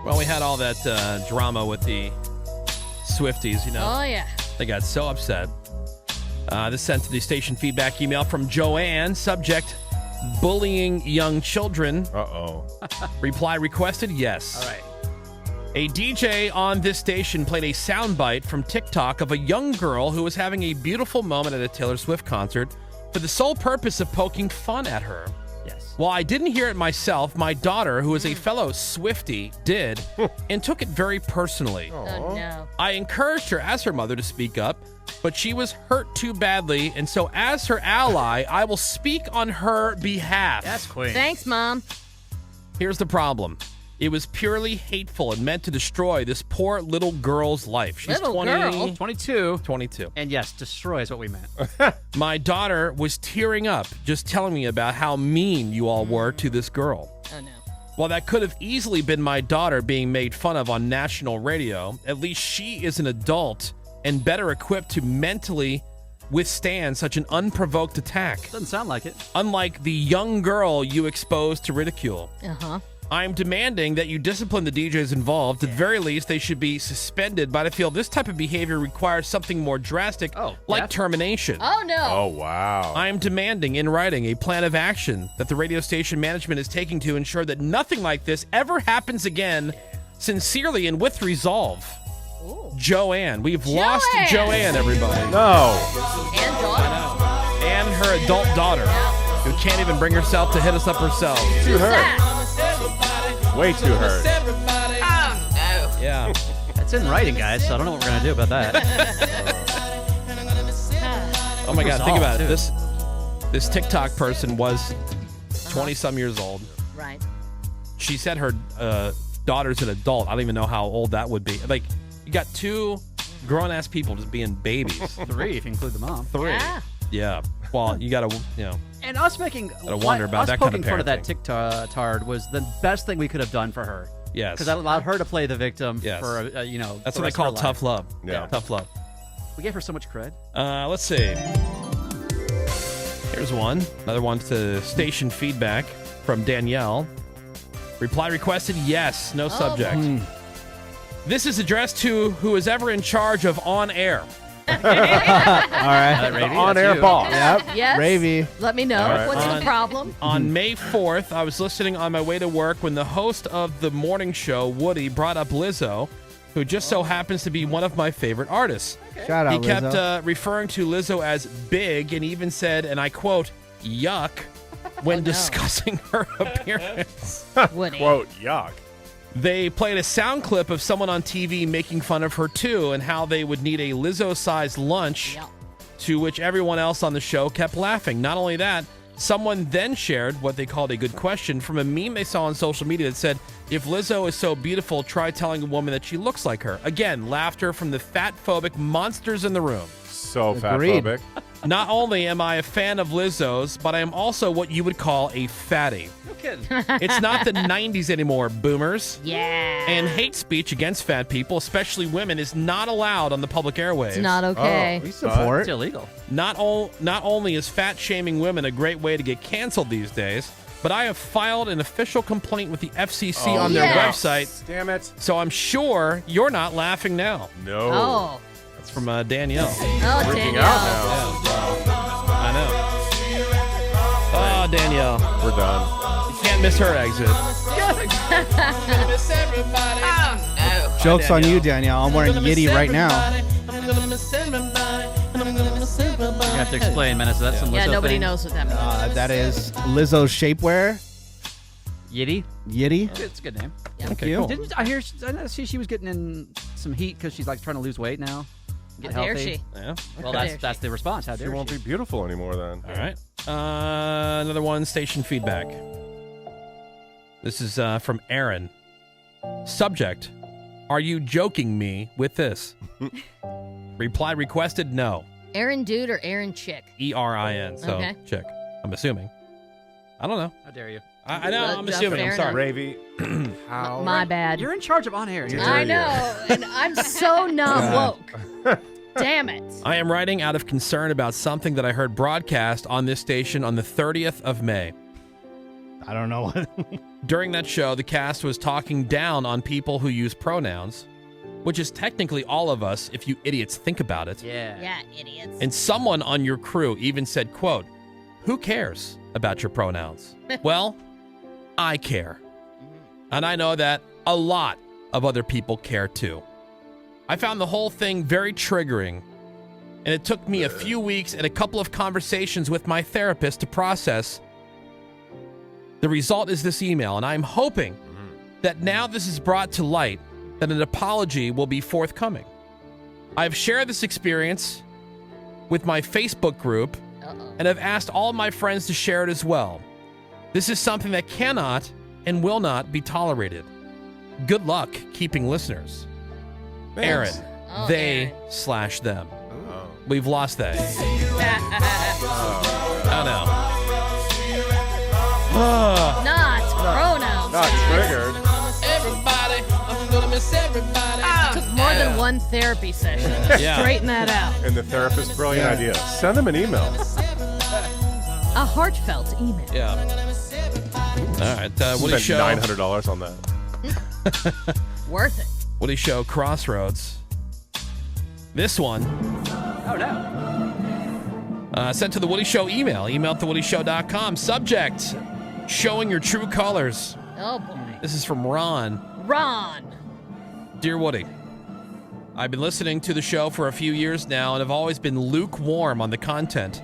Well, we had all that drama with the Swifties, you know. Oh, yeah. They got so upset. This sent to the station feedback email from Joanne. Subject, bullying young children. Uh-oh. Reply requested, yes. All right. A DJ on this station played a soundbite from TikTok of a young girl who was having a beautiful moment at a Taylor Swift concert for the sole purpose of poking fun at her. Yes. While I didn't hear it myself, my daughter, who is a fellow Swiftie, did and took it very personally. Oh, no. I encouraged her as her mother to speak up, but she was hurt too badly, and so as her ally, I will speak on her behalf. Yes, Queen. Thanks, Mom. Here's the problem. It was purely hateful and meant to destroy this poor little girl's life. She's Little girl? 22. 22. And yes, destroy is what we meant. My daughter was tearing up just telling me about how mean you all were to this girl. Oh, no. While that could have easily been my daughter being made fun of on national radio, at least she is an adult and better equipped to mentally withstand such an unprovoked attack. Doesn't sound like it. Unlike the young girl you exposed to ridicule. Uh-huh. I'm demanding that you discipline the DJs involved. At the very least, they should be suspended, but I feel this type of behavior requires something more drastic, like termination. Oh, no. Oh, wow. I am demanding in writing a plan of action that the radio station management is taking to ensure that nothing like this ever happens again. Sincerely and with resolve. Ooh. Joanne. We've lost Joanne, everybody. No. And daughter. And her adult daughter, who can't even bring herself to hit us up herself. Too hurt. Way too hurt. Oh, no. Yeah. That's in writing, guys, so I don't know what we're going to do about that. Oh, my God. Think about it. Too. This TikTok person was 20-some years old. Right. She said her daughter's an adult. I don't even know how old that would be. Like, you got two grown-ass people just being babies. 3, if you include the mom. 3. Yeah. Yeah. Well, you got to, And us making Gotta wonder about us that kind poking of fun of that parenting. TikTok was the best thing we could have done for her. Yes. Because that allowed her to play the victim Yes. for, That's the what they rest call of her tough love. Yeah. Tough love. life. We gave her so much cred. Let's see. Here's one. Another one to station feedback from Danielle. Reply requested, yes. No subject. This is addressed to who is ever in charge of on air. All right. Ravy, On-air you. boss. Yep. Yes. Ravy. Let me know. All right. What's the problem? On May 4th, I was listening on my way to work when the host of the morning show, Woody, brought up Lizzo, who just so happens to be one of my favorite artists. Shout out, He kept Lizzo. referring to Lizzo as big and even said, and I quote, yuck, when discussing her appearance. Woody. Quote, yuck. They played a sound clip of someone on TV making fun of her too and how they would need a Lizzo-sized lunch, Yep. to which everyone else on the show kept laughing. Not only that, someone then shared what they called a good question from a meme they saw on social media that said, if Lizzo is so beautiful, try telling a woman that she looks like her. Again, laughter from the fat-phobic monsters in the room. So Agreed. fat-phobic. Not only am I a fan of Lizzo's, but I am also what you would call a fatty. No kidding. It's not the 90s anymore, boomers. Yeah. And hate speech against fat people, especially women, is not allowed on the public airwaves. It's not okay. We Support. It's illegal. Not only is fat-shaming women a great way to get canceled these days, but I have filed an official complaint with the FCC on their yes. website, Damn it. so I'm sure you're not laughing now. No. Oh. That's from Danielle. Oh, Freaking Danielle. out I know. Oh, Danielle. now. We're done. You can't miss her exit. Joke's on you, Danielle. I'm wearing Yitty right now. You have to explain, Menace. That's some Yeah, Lizzo nobody thing. knows what that means. That is Lizzo's shapewear. Yitty. Yitty. It's a good name. Thank Okay, you. cool. Didn't I hear? I see she was getting in some heat because she's like trying to lose weight now. Get How dare healthy. she? Yeah. Well, How dare that's the response. How She dare won't she? be beautiful anymore then. All right. Another one, station feedback. This is from Aaron. Subject, are you joking me with this? Reply requested, no. Aaron Dude or Aaron Chick? E-R-I-N, so Okay. chick. I'm assuming. I don't know. How dare you? I know, I'm Fair assuming. I'm enough. sorry. Ravy. How? My bad. You're in charge of on air. You're I here. know, and I'm so not woke. Damn it. I am writing out of concern about something that I heard broadcast on this station on the 30th of May. I don't know. During that show, the cast was talking down on people who use pronouns, which is technically all of us if you idiots think about it. Yeah, idiots. And someone on your crew even said, quote, "Who cares about your pronouns?" Well, I care. And I know that a lot of other people care too. I found the whole thing very triggering, and it took me a few weeks and a couple of conversations with my therapist to process. The result is this email, and I'm hoping that now this is brought to light, that an apology will be forthcoming. I've shared this experience with my Facebook group, and I've asked all my friends to share it as well. This is something that cannot and will not be tolerated. Good luck keeping listeners. Thanks. Aaron, Oh, they Aaron. / them. Oh. We've lost they. Oh, no. Not pronouns. Not triggered. Everybody, I'm gonna miss everybody. Took more than one therapy session to Yeah. straighten that out. And the therapist's brilliant idea. Send them an email. A heartfelt email. Yeah. All right, Woody Spent Show. $900 on that. Worth it. Woody Show, Crossroads. This one. Oh, no. Sent to the Woody Show email at thewoodyshow.com. Subject, showing your true colors. Oh, boy. This is from Ron. Ron. Dear Woody, I've been listening to the show for a few years now and have always been lukewarm on the content.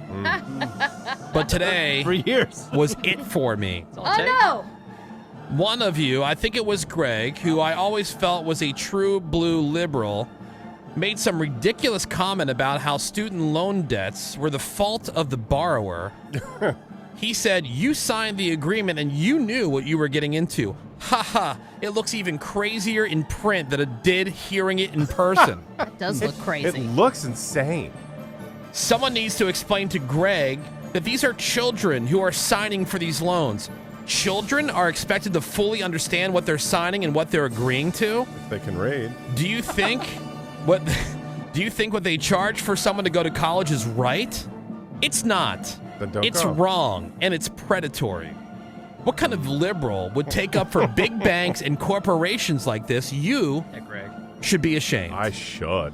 But today 3 years. was it for me. Oh, no. One of you, I think it was Greg, who I always felt was a true blue liberal, made some ridiculous comment about how student loan debts were the fault of the borrower. He said, "You signed the agreement and you knew what you were getting into. Ha ha, it looks even crazier in print than it did hearing it in person." That does look It crazy. looks insane. Someone needs to explain to Greg that these are children who are signing for these loans. Children are expected to fully understand what they're signing and what they're agreeing to. If they can read. Do you think what they charge for someone to go to college is right? It's not. Then don't It's go. wrong and it's predatory. What kind of liberal would take up for big banks and corporations like this? You Yeah, Greg. should be ashamed. I should.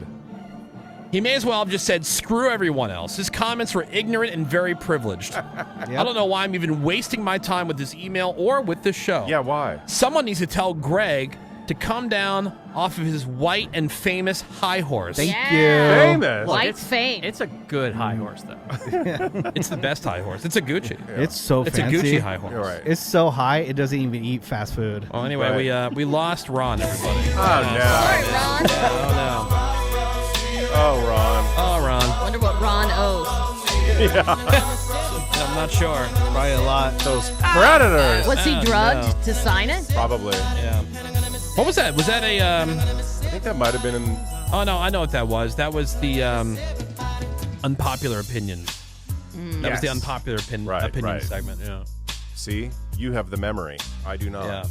He may as well have just said, screw everyone else. His comments were ignorant and very privileged. I don't know why I'm even wasting my time with this email or with this show. Yeah, why? Someone needs to tell Greg to come down off of his white and famous high horse. Thank Yeah. you. Famous. White it's, fame. It's a good high horse, though. It's the best high horse. It's a Gucci. It's so It's fancy. a Gucci high horse. You're right. It's so high, it doesn't even eat fast food. Well, anyway, we lost Ron, everybody. Oh, no. Sorry, Ron. Oh, Oh, Ron. no. Oh, Ron. Wonder what Ron owes. I'm not sure. Probably a lot. Those predators. Was he Oh, drugged no. to sign it? Probably. Yeah. What was that? Was that a... I think that might have been in... Oh, no, I know what that was. That was the unpopular opinion. That was the Yes. unpopular opinion Right. segment. Yeah. See? You have the memory. I do not. Yeah.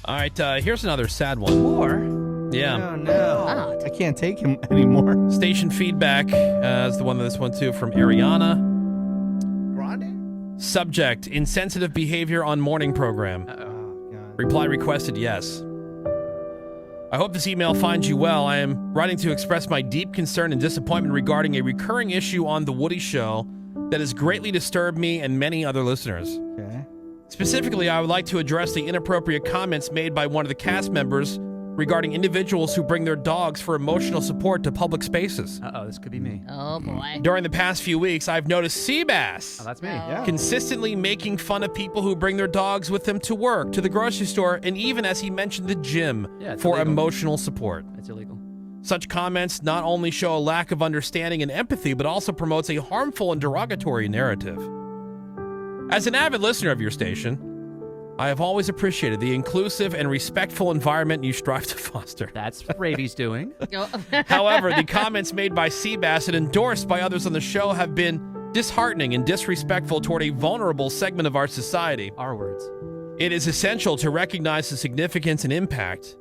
All right, here's another sad one. Or Yeah. Oh, no. God. I can't take him anymore. Station feedback is the one that this one too from Ariana. Grande? Subject, insensitive behavior on morning program. Oh, God. Reply requested, yes. I hope this email finds you well. I am writing to express my deep concern and disappointment regarding a recurring issue on The Woody Show that has greatly disturbed me and many other listeners. Okay. Specifically, I would like to address the inappropriate comments made by one of the cast members regarding individuals who bring their dogs for emotional support to public spaces. Uh-oh, this could be me. Oh, boy. During the past few weeks, I've noticed Seabass Oh, that's me. Oh. Yeah. consistently making fun of people who bring their dogs with them to work, to the grocery store, and even, as he mentioned, the gym Yeah, it's for illegal. emotional support. It's illegal. Such comments not only show a lack of understanding and empathy, but also promotes a harmful and derogatory narrative. As an avid listener of your station, I have always appreciated the inclusive and respectful environment you strive to foster. That's what Ravi's doing. However, the comments made by Seabass and endorsed by others on the show have been disheartening and disrespectful toward a vulnerable segment of our society. Our words. It is essential to recognize the significance and impact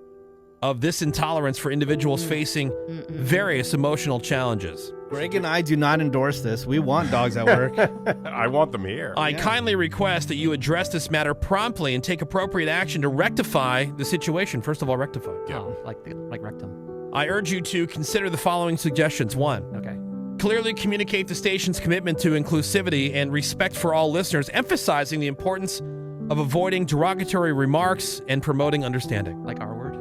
of this intolerance for individuals facing various emotional challenges. Greg and I do not endorse this. We want dogs at work. I want them here. I kindly request that you address this matter promptly and take appropriate action to rectify the situation. First of all, rectify. Oh, like rectum. I urge you to consider the following suggestions. 1. Okay. Clearly communicate the station's commitment to inclusivity and respect for all listeners, emphasizing the importance of avoiding derogatory remarks and promoting understanding. Like our word.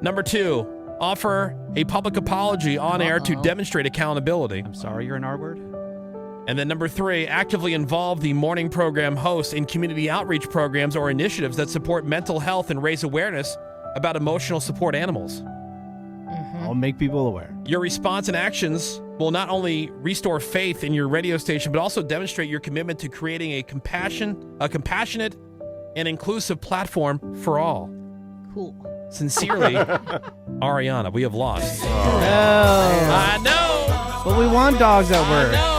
Number 2, offer a public apology on air to demonstrate accountability. I'm sorry you're an R word. And then number 3, actively involve the morning program hosts in community outreach programs or initiatives that support mental health and raise awareness about emotional support animals. I'll make people aware. Your response and actions will not only restore faith in your radio station, but also demonstrate your commitment to creating a compassionate and inclusive platform for all. Cool. Sincerely, Ariana. We have lost. No. I know. But we want dogs at I work. know.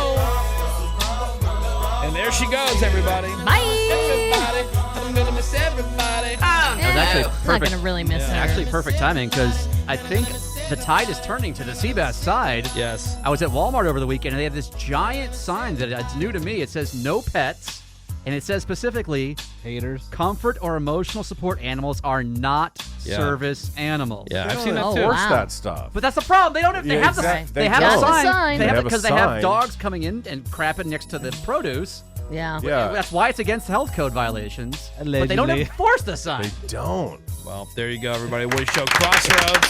And there she goes, everybody. Bye. Everybody. I'm gonna miss everybody. That was actually I'm not perfect. gonna really miss her. Actually, perfect timing because I think the tide is turning to the Seabass side. Yes. I was at Walmart over the weekend and they have this giant sign that it's new to me. It says no pets, and it says specifically Haters. comfort or emotional support animals are not Yeah. service animals. Yeah, I've seen that Oh, too. wow. Force that stuff. But that's the problem. They don't have. They Yeah, have the. exact- They they have don't. the Got the sign. sign. They They have have because a they have sign. dogs coming in and crapping next to the produce. Yeah. Yeah. That's why it's against health code violations. But they don't Allegedly. enforce the sign. They don't. Well, there you go, everybody. Woody Show Crossroads.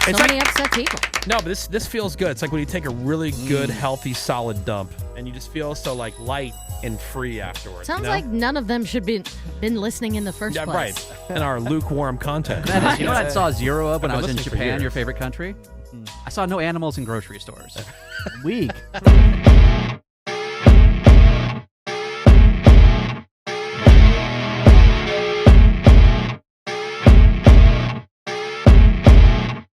So It's like, many upset people. no, but this feels good. It's like when you take a really good, healthy, solid dump, and you just feel so like light and free afterwards. Sounds you know? like none of them should be been listening in the first Yeah, place. right. In our lukewarm content. You know what I saw zero of when I've I was been in listening for Japan, years. your favorite country? I saw no animals in grocery stores. Weak.